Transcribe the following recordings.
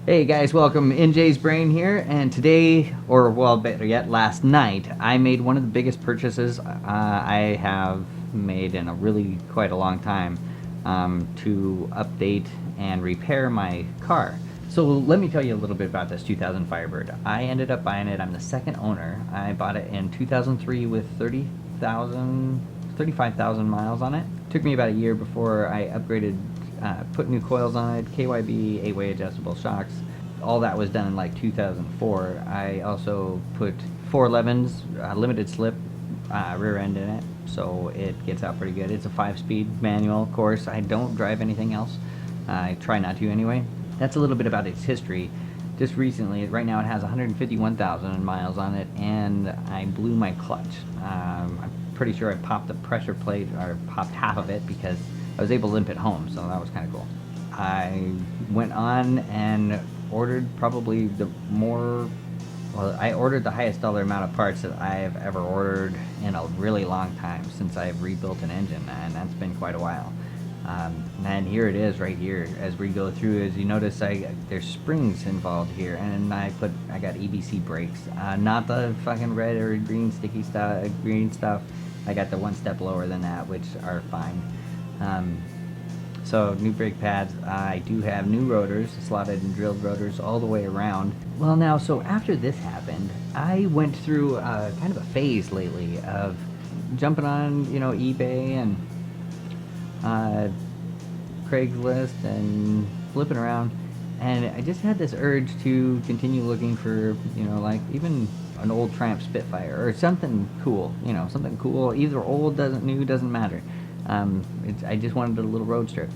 Hey guys, welcome. InJayzBraiN here, and today, or well, better yet, last night, I made one of the biggest purchases I have made in quite a long time to update and repair my car. So let me tell you a little bit about this 2000 Firebird. I ended up buying it. I'm the second owner. I bought it in 2003 with 35,000 miles on it. Took me about a year before I upgraded, put new coils on it, KYB, 8-way adjustable shocks. All that was done in like 2004. I also put 411s, limited slip rear end in it, so it gets out pretty good. It's a 5-speed manual, of course. I don't drive anything else. I try not to anyway. That's a little bit about its history. Just recently, right now it has 151,000 miles on it, and I blew my clutch. I'm pretty sure I popped the pressure plate, or popped half of it, because I was able to limp it home, so that was kind of cool. I went on and ordered probably I ordered the highest dollar amount of parts that I have ever ordered in a really long time since I've rebuilt an engine, and that's been quite a while. And here it is right here as we go through. As you notice, there's springs involved here, and I got EBC brakes, not the fucking red or green sticky stuff, green stuff. I got the one step lower than that, which are fine. So new brake pads. I do have new rotors, slotted and drilled rotors all the way around. Well, now, so after this happened, I went through kind of a phase lately of jumping on, eBay and Craigslist and flipping around, and I just had this urge to continue looking for, like even an old Triumph Spitfire or something cool, something cool, either old, new, doesn't matter. I just wanted a little roadster.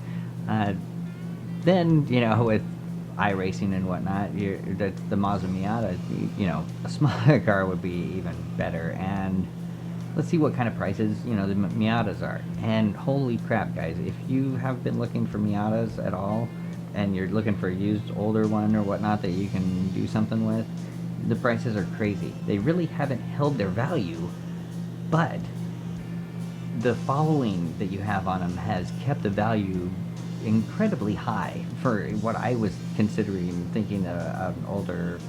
Then, with iracing and whatnot, the Mazda Miata, a smaller car would be even better. And let's see what kind of prices, the Miatas are. And holy crap, guys, if you have been looking for Miatas at all, and you're looking for a used older one or whatnot that you can do something with, the prices are crazy. They really haven't held their value, but the following that you have on them has kept the value incredibly high for what I was considering, thinking an older,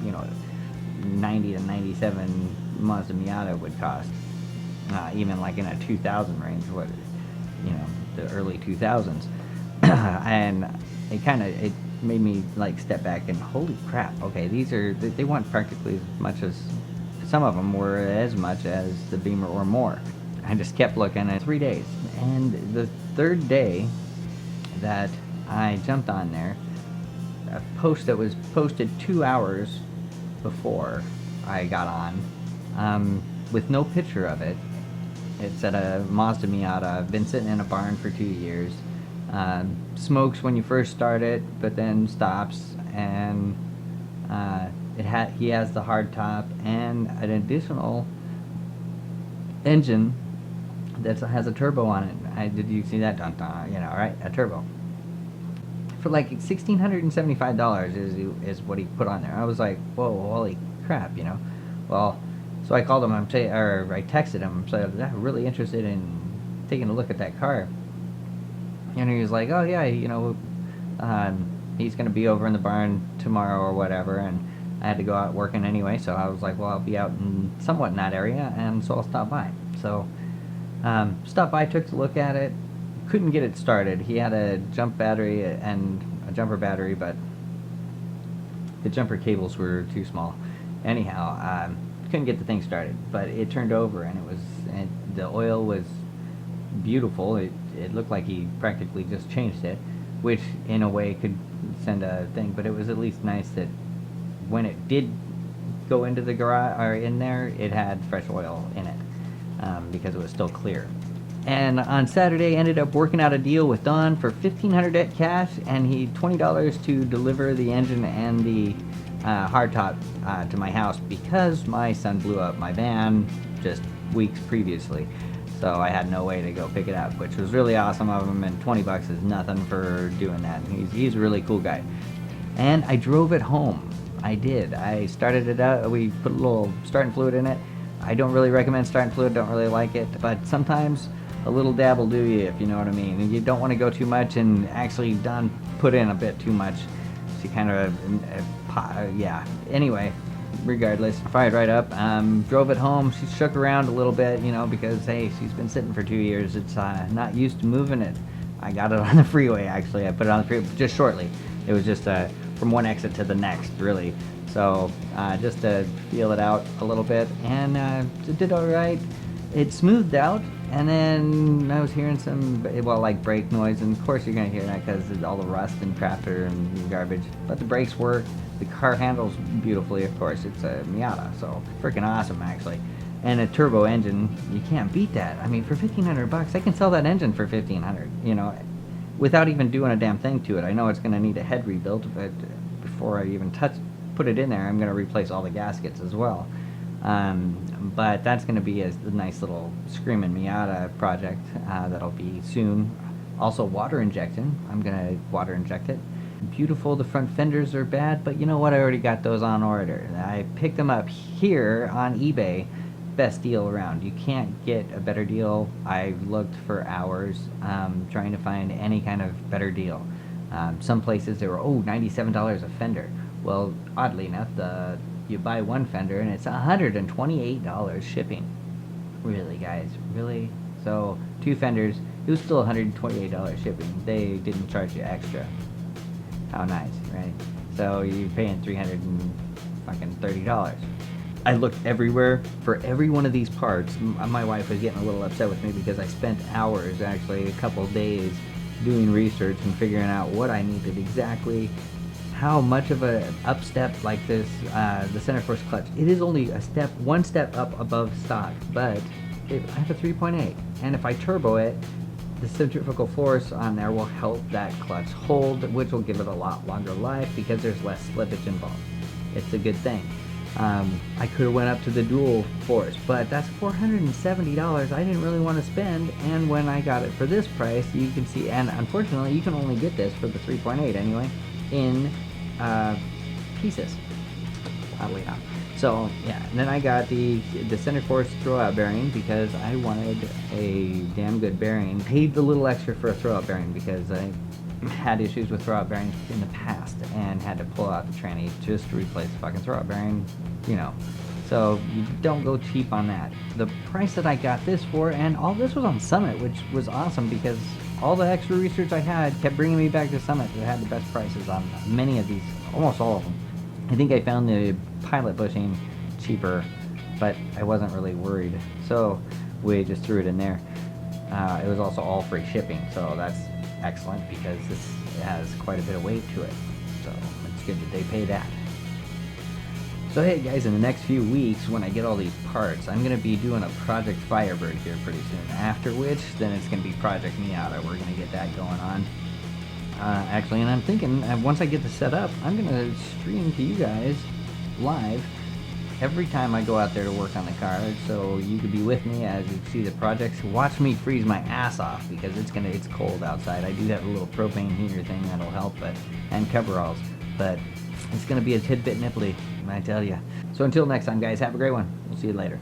90 to 97 Mazda Miata would cost. Even like in a 2000 range, the early 2000s. And it made me like step back and holy crap, okay, they want practically as much as, some of them were as much as the Beamer or more. I just kept looking at 3 days, and the third day that I jumped on there, a post that was posted 2 hours before I got on, with no picture of it. It said a Mazda Miata, been sitting in a barn for 2 years, smokes when you first start it, but then stops, and he has the hard top and an additional engine that has a turbo on it. Did you see that? Dun, dun, right? A turbo. For like $1,675 is what he put on there. I was like, whoa, holy crap, Well, so I called him, I texted him, said, I'm really interested in taking a look at that car. And he was like, oh yeah, he's going to be over in the barn tomorrow or whatever, and I had to go out working anyway, so I was like, well, I'll be out somewhat in that area, and so I'll stop by. So, stopped by, took a look at it, couldn't get it started. He had a jumper battery, but the jumper cables were too small. Anyhow, couldn't get the thing started, but it turned over, and the oil was beautiful. It looked like he practically just changed it, which in a way could send a thing, but it was at least nice that when it did go into the garage or in there, it had fresh oil in it, because it was still clear. And on Saturday, ended up working out a deal with Don for $1,500 cash, and he $20 to deliver the engine and the hardtop to my house, because my son blew up my van just weeks previously. So I had no way to go pick it up, which was really awesome of him, and $20 is nothing for doing that. He's a really cool guy. And I drove it home. I did. I started it out. We put a little starting fluid in it. I don't really recommend starting fluid, don't really like it, but sometimes a little dab will do you, if you know what I mean. And you don't want to go too much, and actually Don put in a bit too much. she kind of, yeah. Anyway, regardless, fired right up. Drove it home. She shook around a little bit, you know, because hey, she's been sitting for 2 years. It's not used to moving it. I got it on the freeway, actually. I put it on the freeway just shortly. It was just from one exit to the next, really. So just to feel it out a little bit, and it did all right. It smoothed out, and then I was hearing some, well, like brake noise, and of course you're gonna hear that because all the rust and crap and garbage. But the brakes work. The car handles beautifully, of course. It's a Miata, so freaking awesome, actually. And a turbo engine, you can't beat that. I mean, for $1,500, I can sell that engine for $1,500, you know, without even doing a damn thing to it. I know it's going to need a head rebuild, but before I even put it in there, I'm going to replace all the gaskets as well. But that's going to be a nice little screaming Miata project that'll be soon. Also, water injection. I'm going to water inject it. Beautiful. The front fenders are bad, but you know what? I already got those on order. I picked them up here on eBay. Best deal around. You can't get a better deal. I've looked for hours trying to find any kind of better deal. Some places they were $97 a fender. Well, oddly enough, you buy one fender and it's $128 shipping. Really, guys? Really? So 2 fenders, it was still $128 shipping. They didn't charge you extra. How nice, right? So you're paying $330. I looked everywhere for every one of these parts. My wife was getting a little upset with me because I spent hours, actually a couple days, doing research and figuring out what I needed exactly, how much of a upstep like this, the center force clutch. It is only one step up above stock, but I have a 3.8, and if I turbo it, the centrifugal force on there will help that clutch hold, which will give it a lot longer life because there's less slippage involved. It's a good thing. I could have went up to the dual force, but that's $470 I didn't really want to spend, and when I got it for this price, you can see, and unfortunately you can only get this for the 3.8 anyway, in pieces, oddly enough. So yeah, and then I got the center force throwout bearing because I wanted a damn good bearing. Paid a little extra for a throwout bearing because I had issues with throwout bearings in the past and had to pull out the tranny just to replace the fucking throwout bearing, you know. So you don't go cheap on that. The price that I got this for, and all this was on Summit, which was awesome because all the extra research I had kept bringing me back to Summit that had the best prices on many of these, almost all of them. I think I found the pilot bushing cheaper, but I wasn't really worried, so we just threw it in there. It was also all free shipping, so that's excellent because this has quite a bit of weight to it, so it's good that they pay that. So hey guys, in the next few weeks when I get all these parts, I'm going to be doing a Project Firebird here pretty soon, after which then it's going to be Project Miata. We're going to get that going on. Actually, and I'm thinking once I get this set up, I'm going to stream to you guys live every time I go out there to work on the car, so you could be with me as you see the projects. Watch me freeze my ass off because it's cold outside. I do have a little propane heater thing that'll help, and coveralls, but it's gonna be a tidbit nipply, I tell you. So until next time, guys, have a great one. We'll see you later.